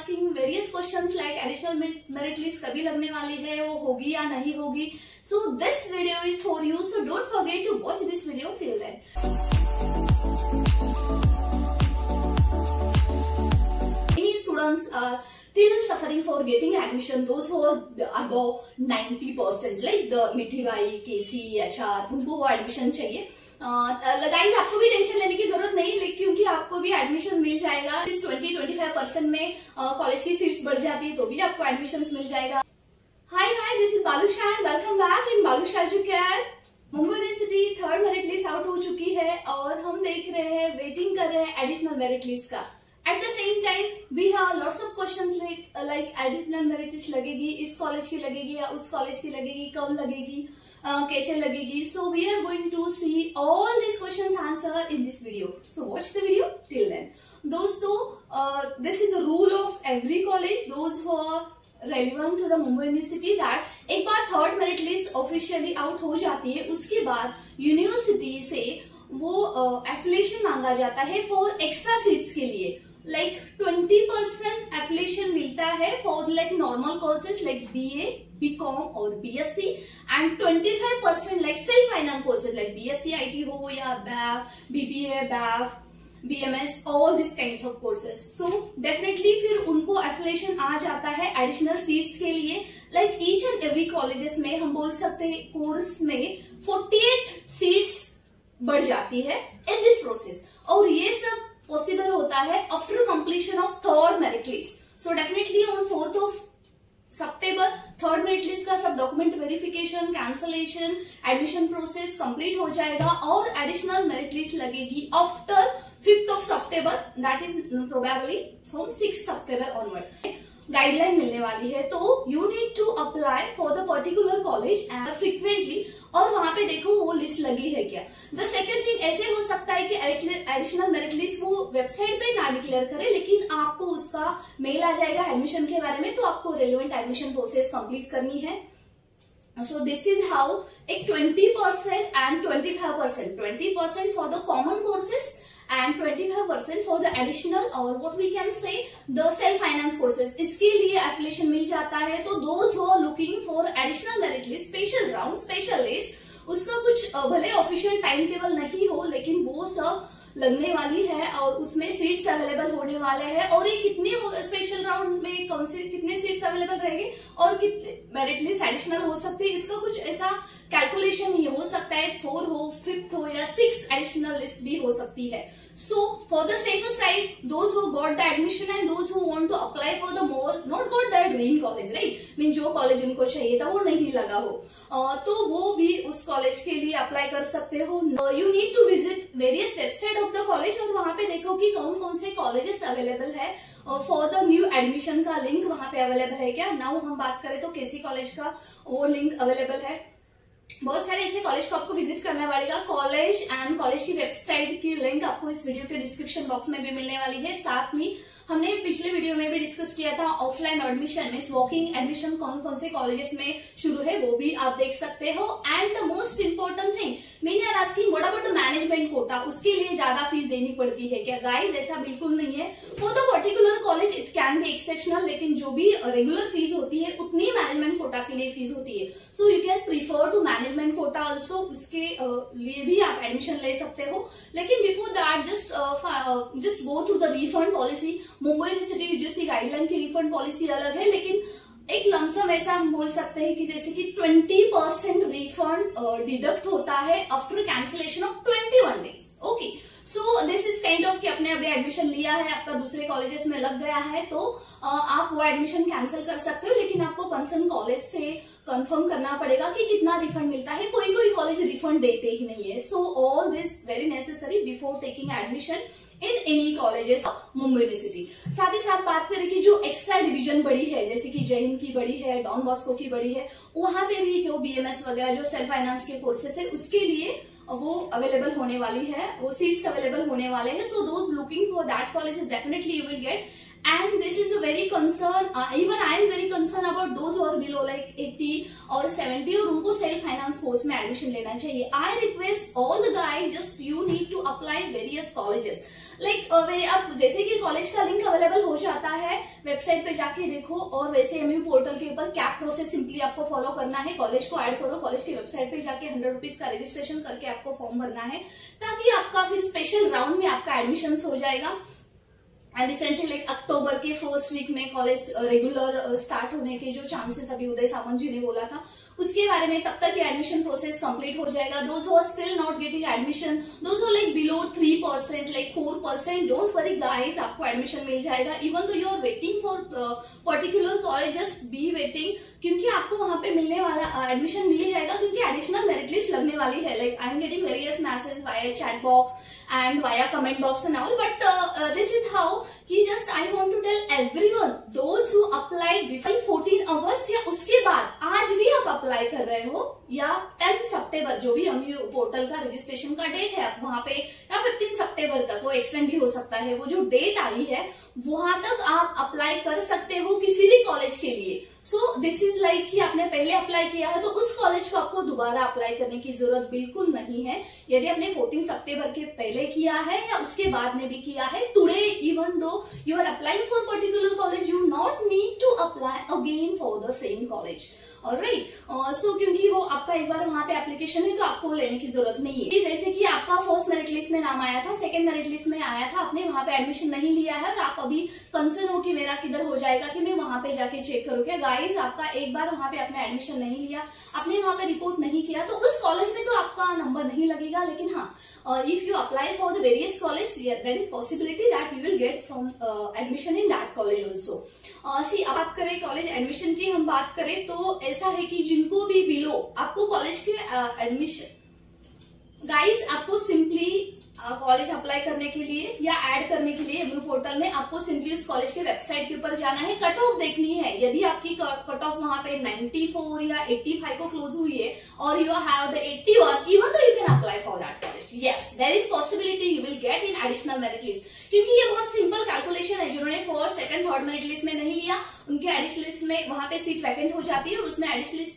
asking various questions like additional merit list कभी लगने वाली है, वो होगी या नहीं होगी. So this video is for you. So don't forget to watch this video till then. Many students are still suffering for getting admission. Those who are above 90%, like the मिठी बाई, केसी, HR, उनको वो admission चाहिए. Guys आपको भी tension लेने की जरूरत नहीं, लेकिन क्योंकि आपको भी एडमिशन मिल जाएगा. इस 20-25% में कॉलेज की सीट्स बढ़ जाती है तो भी आपको एडमिशन मिल जाएगा. Hi this is Balushah and welcome back in Balushah Educare. Mumbai university third merit list out हो चुकी है और हम देख रहे हैं, वेटिंग कर रहे हैं एडिशनल मेरिट लिस्ट का. At the same time, we have lots of questions like additional merit list लगेगी, इस कॉलेज की लगेगी या उस कॉलेज की लगेगी, कब लगेगी, कैसे लगेगी. So we are going to see all these questions answer in this video. So watch the video till then. दोस्तों, this is the rule of every college. Those who are relevant to the Mumbai University that एक बार third merit list officially out हो जाती है, उसके बाद university से वो एफिलिएशन मांगा जाता है फॉर एक्स्ट्रा सीट्स के लिए. Like 20% affiliation मिलता है for like normal courses like BA, BCom और BSc and 25% like self finance courses like BSc IT हो या BAF, BBA, BAF, BMS, all these kinds of courses. So definitely फिर उनको affiliation आ जाता है additional seats के लिए. Like each and every colleges में हम बोल सकते हैं course में 48 seats बढ़ जाती है in this process. और ये सब पॉसिबल होता है after completion of third merit list. So definitely on 4th of September third merit list का सब document verification, cancellation, admission process complete हो जाएगा और एडिशनल मेरिट लिस्ट लगेगी after 5th of September, that is probably from 6th September onward. Guideline मिलने वाली है, तो you need to apply for the particular college and frequently, और वहां पे देखो वो लिस्ट लगी है क्या. द सेकंड थिंग, ऐसे हो सकता है कि एडिशनल मेरिट लिस्ट वो वेबसाइट पे ना डिक्लेयर करे, लेकिन आपको उसका मेल आ जाएगा एडमिशन के बारे में, तो आपको रेलेवेंट एडमिशन प्रोसेस कंप्लीट करनी है. So this is how एक 20% and 25%, 20% for the common courses and 25% for the additional or what we can say the self finance courses, इसके लिए एफिलिएशन मिल जाता है. तो those who are looking for additional merit list, special round, special list, उसका कुछ भले official time table नहीं हो, लेकिन वो सब लगने वाली है और उसमें सीट्स अवेलेबल होने वाले हैं. और ये कितने स्पेशल राउंड में कौन से कितने सीट्स अवेलेबल रहेंगे और कितने मेरिट लिस्ट एडिशनल हो सकती है, इसका कुछ ऐसा कैलकुलेशन ही हो सकता है. 4 हो, 5th हो या 6th एडिशनल लिस्ट भी हो सकती है. So for the safer side, those who got the admission and those who want to apply for the more, not got that dream college, right? Mean जो कॉलेज उनको चाहिए था वो नहीं लगा हो, तो वो भी उस कॉलेज के लिए अप्लाई कर सकते हो. You need to visit various website of the college और वहां पे देखो कि कौन कौन से कॉलेजेस अवेलेबल है. फॉर द न्यू एडमिशन का लिंक वहां पे अवेलेबल है क्या. नाउ हम बात करें तो केसी कॉलेज का वो लिंक अवेलेबल है. बहुत सारे ऐसे कॉलेज को आपको विजिट करना पड़ेगा. कॉलेज एंड कॉलेज की वेबसाइट की लिंक आपको इस वीडियो के डिस्क्रिप्शन बॉक्स में भी मिलने वाली है. साथ में हमने पिछले वीडियो में भी डिस्कस किया था ऑफलाइन एडमिशन में वॉकिंग एडमिशन कौन कौन से कॉलेजेस में शुरू है, वो भी आप देख सकते हो. And the most important thing, many are asking what about the management quota, उसके लिए ज्यादा फीस देनी पड़ती है क्या. गाइज ऐसा बिल्कुल नहीं है. For the particular college it can be exceptional, लेकिन जो भी रेगुलर फीस होती है उतनी मैनेजमेंट कोटा के लिए फीस होती है. So you can prefer to management quota also, उसके लिए भी आप एडमिशन ले सकते हो. लेकिन before that just go to the refund policy. Mumbai university UGC guideline की रिफंड पॉलिसी अलग है, लेकिन एक लमसम ऐसा हम बोल सकते हैं कि जैसे कि 20% रिफंड डिडक्ट होता है after cancellation of 21 days. Okay, so this is kind of कि आपने अभी एडमिशन लिया है, आपका दूसरे कॉलेजेस में लग गया है, तो आप वो एडमिशन कैंसिल कर सकते हो, लेकिन आपको कंसर्न कॉलेज से कंफर्म करना पड़ेगा कि कितना रिफंड मिलता है. कोई कोई कॉलेज रिफंड देते ही नहीं है. So all this very necessary before taking admission in any colleges Mumbai university. साथ ही साथ बात करें कि जो एक्स्ट्रा डिवीजन बड़ी है, जैसे कि जय हिंद की बड़ी है, डॉन बॉस्को की बड़ी है, वहां पे भी जो बीएमएस वगैरह जो सेल्फ फाइनेंस के कोर्सेस है उसके लिए वो अवेलेबल होने वाली है, वो सीट्स अवेलेबल होने वाले हैं. So those looking for that college definitely you will gate. And this is a very concern, even I am very concerned about those who are below like 80 or 70 और उनको self finance course में admission लेना चाहिए. I request all the guys, just you need to apply various colleges. Like अब जैसे कि college का link available हो जाता है, वेबसाइट पे जाके देखो, और वैसे एमयू पोर्टल के ऊपर कैप प्रोसेस सिंपली आपको फॉलो करना है। कॉलेज को ऐड करो, कॉलेज की वेबसाइट पे जाके 100 रुपीज का रजिस्ट्रेशन करके आपको फॉर्म भरना है, ताकि आपका फिर स्पेशल राउंड में आपका एडमिशन हो जाएगा। एंड रिसेंटली लाइक अक्टूबर के फर्स्ट वीक में कॉलेज रेगुलर स्टार्ट होने के जो चांसेस अभी उदय सामंत जी ने बोला था उसके बारे में, तब तक ये एडमिशन प्रोसेस कंप्लीट हो जाएगा। Those who are still not getting admission, those who like below 3%, like 4%, don't worry guys, आपको एडमिशन मिल जाएगा। Even though you are waiting for particular college, just be waiting, क्योंकि आपको वहां पे मिलने वाला एडमिशन मिल जाएगा, क्योंकि एडिशनल मेरिट लिस्ट लगने वाली है। Like I am getting various message via chat box and via comment box and all, but this is how कि just I want to tell everyone, those who applied before 14 अगस्त या उसके बाद आज भी आप अप्लाई कर रहे हो, या 10 सितंबर जो भी एमयू पोर्टल का रजिस्ट्रेशन का डेट है आप वहां पे, या 15 सितंबर तक, वो एक्सटेंड भी हो सकता है, वो जो डेट आई है वहां तक आप अप्लाई कर सकते हो किसी भी कॉलेज के लिए। सो दिस इज लाइक कि आपने पहले अप्लाई किया है तो उस कॉलेज को आपको दोबारा अप्लाई करने की जरूरत बिल्कुल नहीं है। यदि आपने 14 सितंबर के पहले किया है या उसके बाद में भी किया है, today even though you are applying for particular college, you not need to apply again for the same college, alright? So क्योंकि वो आपका एक बार वहां पे एप्लीकेशन है तो आपको लेने की जरूरत नहीं है। जैसे कि आपका फर्स्ट मेरिट लिस्ट में नाम आया था, सेकंड मेरिट लिस्ट में आया था, आपने वहां पे एडमिशन नहीं लिया है और आप अभी कंसर्न हो कि मेरा किधर हो जाएगा, कि मैं वहां पे जाके चेक करूँ क्या। गाइज, आपका एक बार वहां पे आपने एडमिशन नहीं लिया, आपने वहां पे रिपोर्ट नहीं किया, तो उस कॉलेज में तो आपका नंबर नहीं लगेगा। लेकिन हाँ, if you apply for the various college, yeah, there is possibility that you will get from admission in that college also. सी अब बात करें कॉलेज एडमिशन की, हम बात करें तो ऐसा है कि जिनको भी बिलो आपको कॉलेज के एडमिशन, गाइज आपको सिंपली कॉलेज अप्लाई करने के लिए या ऐड करने के लिए एमयू पोर्टल में आपको सिंपली उस कॉलेज के वेबसाइट के ऊपर जाना है, कट ऑफ देखनी है। यदि आपकी कट ऑफ वहां पे 94 या 85 को क्लोज हुई है और you have the 81, even though you can apply for that college, yes there is possibility you will get in additional merit list. क्योंकि ये बहुत सिंपल कैलकुलेशन है, जिन्होंने first second third merit list में नहीं लिया उनके एडिशनल लिस्ट में वहां पे सीट वैकेंट हो जाती है और उसमें एडिशनल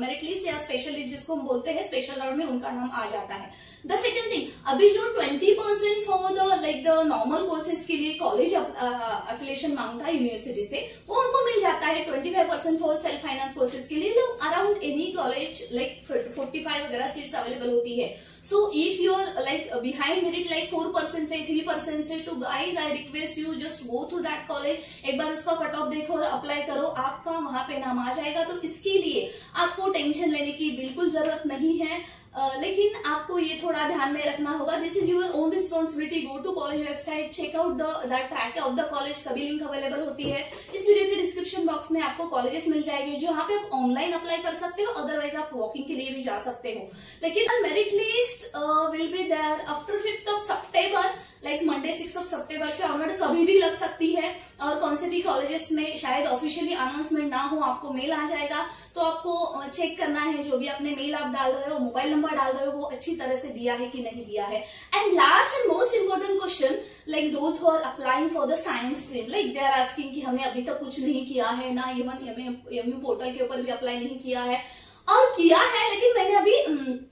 मेरिट लिस्ट या स्पेशल लिस्ट जिसको हम बोलते हैं, स्पेशल राउंड में उनका नाम आ जाता है। द सेकंड थिंग, अभी जो 20% for the like the normal courses के लिए कॉलेज एफिलिएशन मांगता है यूनिवर्सिटी से, वो उनको मिल जाता है। 25% फॉर सेल्फ फाइनेंस कोर्सेज के लिए अराउंड एनी कॉलेज लाइक 45 वगैरह सीट्स अवेलेबल होती है। So if you are like behind merit like 4% से 3% से, तो guys I request you just go through that college, एक बार उसका कट ऑफ देखो और अप्लाई करो, आपका वहां पे नाम आ जाएगा। तो इसके लिए आपको टेंशन लेने की बिल्कुल जरूरत नहीं है, लेकिन आपको ये थोड़ा ध्यान में रखना होगा, this is your own responsibility. Go to college website, check out the track of the college, कभी लिंक अवेलेबल होती है। इस वीडियो के डिस्क्रिप्शन बॉक्स में आपको कॉलेजेस मिल जाएंगे जहां पे आप ऑनलाइन अप्लाई कर सकते हो, अदरवाइज आप वॉकिंग के लिए भी जा सकते हो। लेकिन merit list will be there after 5th of September, like Monday 6 of September से ऑनवर्ड कभी भी लग सकती है। और कौन से भी कॉलेजेस में शायद ऑफिशियली अनाउंसमेंट ना हो, आपको मेल आ जाएगा, तो आपको चेक करना है जो भी अपने मेल आप डाल रहे हो, मोबाइल नंबर डाल रहे हो, वो अच्छी तरह से दिया है कि नहीं दिया है। And last and most important question, like those who are applying for the science stream, like they are asking कि हमने अभी तक कुछ नहीं किया है ना, इवन एमयू पोर्टल के ऊपर भी अप्लाई नहीं किया है, और किया है लेकिन मैंने अभी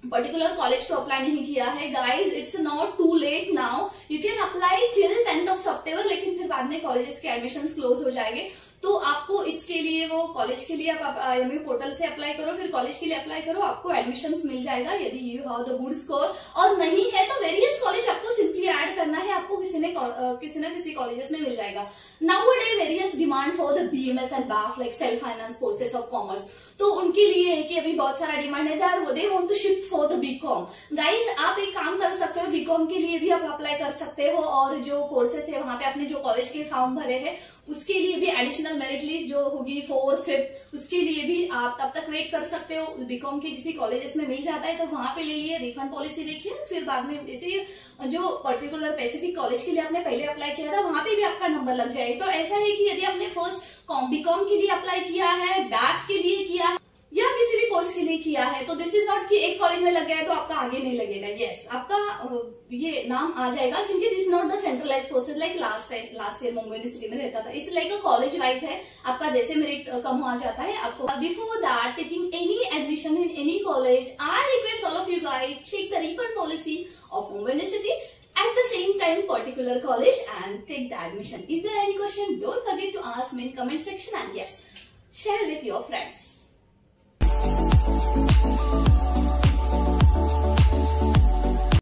पर्टिकुलर कॉलेज को अप्लाई नहीं किया है। Guys, it's not too late now, you can apply till 10th of September, लेकिन फिर बाद में कॉलेजेस के एडमिशंस क्लोज हो जाएंगे। तो आपको इसके लिए वो कॉलेज के लिए आप एमयू पोर्टल से अप्लाई करो, फिर कॉलेज के लिए अप्लाई करो, आपको एडमिशंस मिल जाएगा यदि you have the good score. और नहीं है तो वेरियस कॉलेज आपको सिंपली ऐड करना है, आपको किसी न किसी कॉलेजेस में मिल जाएगा। Nowadays various demand for the BMS and BAF like self finance courses of commerce, तो उनके लिए है कि अभी बहुत सारा डिमांड है, they want to shift for the BCom। Guys, आप एक काम कर सकते हो, BCom के लिए भी आप अप्लाई कर सकते हो, और जो कोर्सेस है वहां पे आपने जो कॉलेज के फॉर्म भरे हैं उसके लिए भी एडिशनल मेरिट लिस्ट जो होगी 4th 5th, उसके लिए भी आप तब तक वेट कर सकते हो। BCom के किसी कॉलेजेस में मिल जाता है तो वहां पे ले लिए, रिफंड पॉलिसी देखिए, फिर बाद में इसी जो पर्टिकुलर स्पेसिफिक कॉलेज के लिए आपने पहले अप्लाई किया था वहां पे भी आपका नंबर लग जाएगा। तो ऐसा है कि यदि आपने फर्स्ट BCom के लिए अप्लाई किया है, BAF के लिए किया है, या किसी भी कोर्स के लिए किया है, तो दिस इज नॉट कि एक कॉलेज में लग गया है तो आपका आगे नहीं लगेगा। यस, आपका ये नाम आ जाएगा, क्योंकि this not the centralize process like last year Mumbai university में रहता था। इस लाइक कॉलेज वाइज है, आपका जैसे मेरिट कम आ जाता है आपको। Before that taking any admission in any college, I request all of you guys, check the refund policy of Mumbai University, at the same time particular college and take the admission. Is there any question? Don't forget to ask me in comment section, and yes, share with your friends.